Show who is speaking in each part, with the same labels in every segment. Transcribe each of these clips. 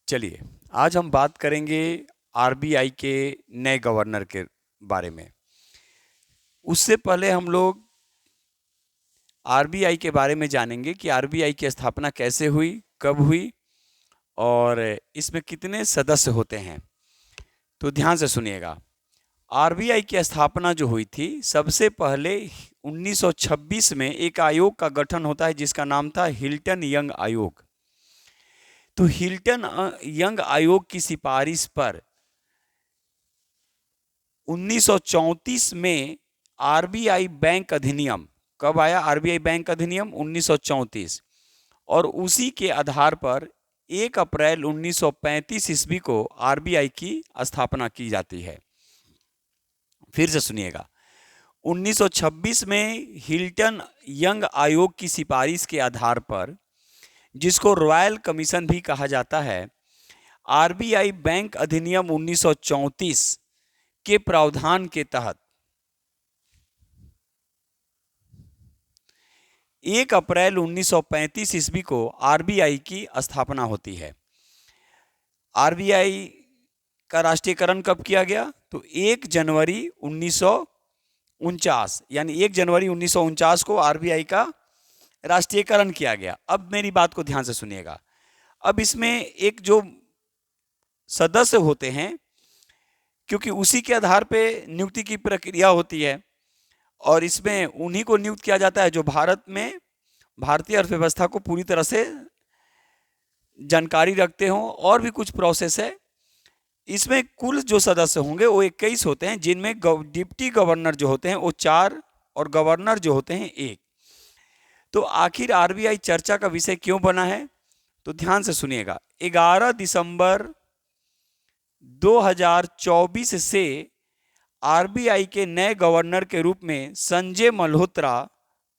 Speaker 1: चलिए, आज हम बात करेंगे आरबीआई के नए गवर्नर के बारे में। उससे पहले हम लोग आरबीआई के बारे में जानेंगे कि आरबीआई की स्थापना कैसे हुई, कब हुई और इसमें कितने सदस्य होते हैं। तो ध्यान से सुनिएगा। आरबीआई की स्थापना जो हुई थी, सबसे पहले 1926 में एक आयोग का गठन होता है जिसका नाम था हिल्टन यंग आयोग। तो हिल्टन यंग आयोग की सिफारिश पर 1934 में आरबीआई बैंक अधिनियम, कब आया आरबीआई बैंक अधिनियम? 1934। और उसी के आधार पर 1 अप्रैल 1935 ईस्वी को आरबीआई की स्थापना की जाती है। फिर से सुनिएगा। 1926 में हिल्टन यंग आयोग की सिफारिश के आधार पर, जिसको रॉयल कमीशन भी कहा जाता है, आरबीआई बैंक अधिनियम 1934 के प्रावधान के तहत 1 अप्रैल 1935 ईस्वी को आरबीआई की स्थापना होती है। आरबीआई का राष्ट्रीयकरण कब किया गया? तो 1 जनवरी 1949, यानी 1 जनवरी 1949 को आरबीआई का राष्ट्रीयकरण किया गया। अब मेरी बात को ध्यान से सुनिएगा। अब इसमें एक जो सदस्य होते हैं, क्योंकि उसी के आधार पे नियुक्ति की प्रक्रिया होती है और इसमें उन्हीं को नियुक्त किया जाता है जो भारत में भारतीय अर्थव्यवस्था को पूरी तरह से जानकारी रखते हों, और भी कुछ प्रोसेस है। इसमें कुल जो सदस्य होंगे वो 21 होते हैं, जिनमें डिप्टी गवर्नर जो होते हैं वो 4 और गवर्नर जो होते हैं 1। तो आखिर आरबीआई चर्चा का विषय क्यों बना है? तो ध्यान से सुनिएगा। 11 दिसंबर 2024 से आरबीआई के नए गवर्नर के रूप में संजय मल्होत्रा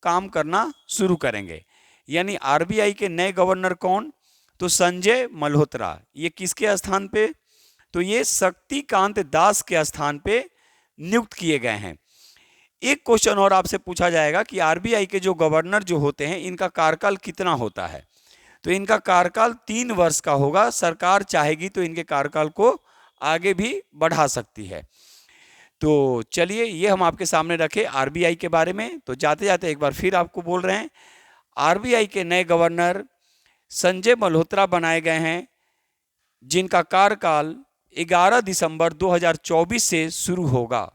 Speaker 1: काम करना शुरू करेंगे। यानी आरबीआई के नए गवर्नर कौन? तो संजय मल्होत्रा। ये किसके स्थान पे? तो ये शक्तिकांत दास के स्थान पे नियुक्त किए गए हैं। एक क्वेश्चन और आपसे पूछा जाएगा कि आरबीआई के जो गवर्नर जो होते हैं, इनका कार्यकाल कितना होता है? तो इनका कार्यकाल 3 वर्ष का होगा। सरकार चाहेगी तो इनके कार्यकाल को आगे भी बढ़ा सकती है। तो चलिए, ये हम आपके सामने रखे आरबीआई के बारे में। तो जाते जाते एक बार फिर आपको बोल रहे हैं, आरबीआई के नए गवर्नर संजय मल्होत्रा बनाए गए हैं, जिनका कार्यकाल 11 दिसंबर 2024 से शुरू होगा।